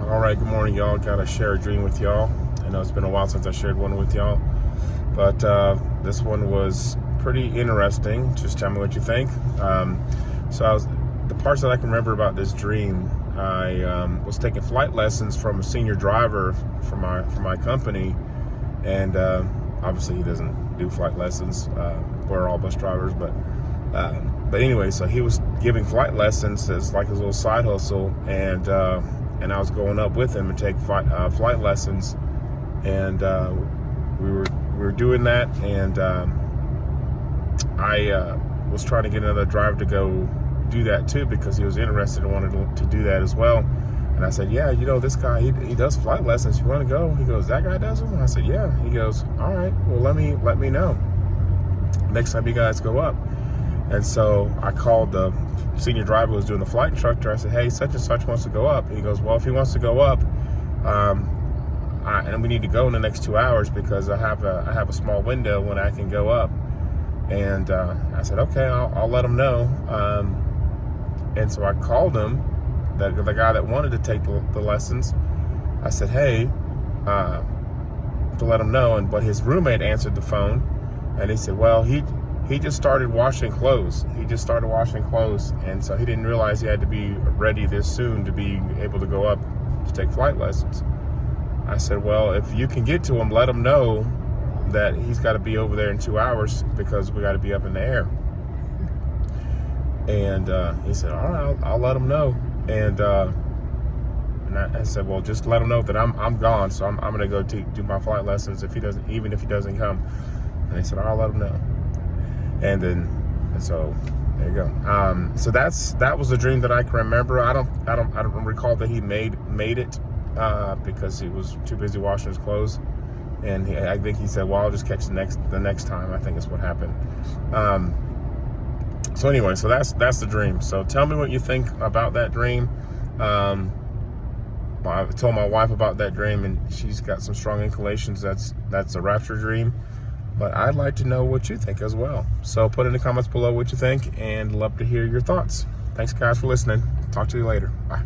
All right, good morning, y'all. Got to share a dream with y'all. I know it's been a while since I shared one with y'all, but this one was pretty interesting. Just tell me what you think. The parts that I can remember about this dream, I was taking flight lessons from a senior driver for my company, and obviously he doesn't do flight lessons. We're all bus drivers, but anyway, so he was giving flight lessons as like his little side hustle, and I was going up with him and take flight lessons, and we were doing that, and I was trying to get another driver to go do that too, because he was interested and wanted to do that as well. And I said, yeah, this guy, he does flight lessons. You want to go? He goes, that guy does them? I said, yeah. He goes, all right, well, let me know next time you guys go up. And so I called the senior driver who was doing the flight instructor. I said, hey, such and such wants to go up. He goes, well, if he wants to go up, and we need to go in the next 2 hours, because I have a small window when I can go up. And I said, okay, I'll let him know. And so I called him, the guy that wanted to take the lessons. I said, hey, to let him know. But his roommate answered the phone, and he said, well, he just started washing clothes. And so he didn't realize he had to be ready this soon to be able to go up to take flight lessons. I said, well, if you can get to him, let him know that he's got to be over there in 2 hours, because we got to be up in the air. And he said, all right, I'll let him know. And I said, well, just let him know that I'm gone, so I'm going to go do my flight lessons even if he doesn't come. And he said, I'll let him know. And so there you go. So that was the dream that I can remember. I don't recall that he made it because he was too busy washing his clothes. And I think he said, well, I'll just catch the next time. I think is what happened. So anyway, so that's the dream. So tell me what you think about that dream. I told my wife about that dream, and she's got some strong inclinations that's a rapture dream. But I'd like to know what you think as well. So put in the comments below what you think, and love to hear your thoughts. Thanks, guys, for listening. Talk to you later. Bye.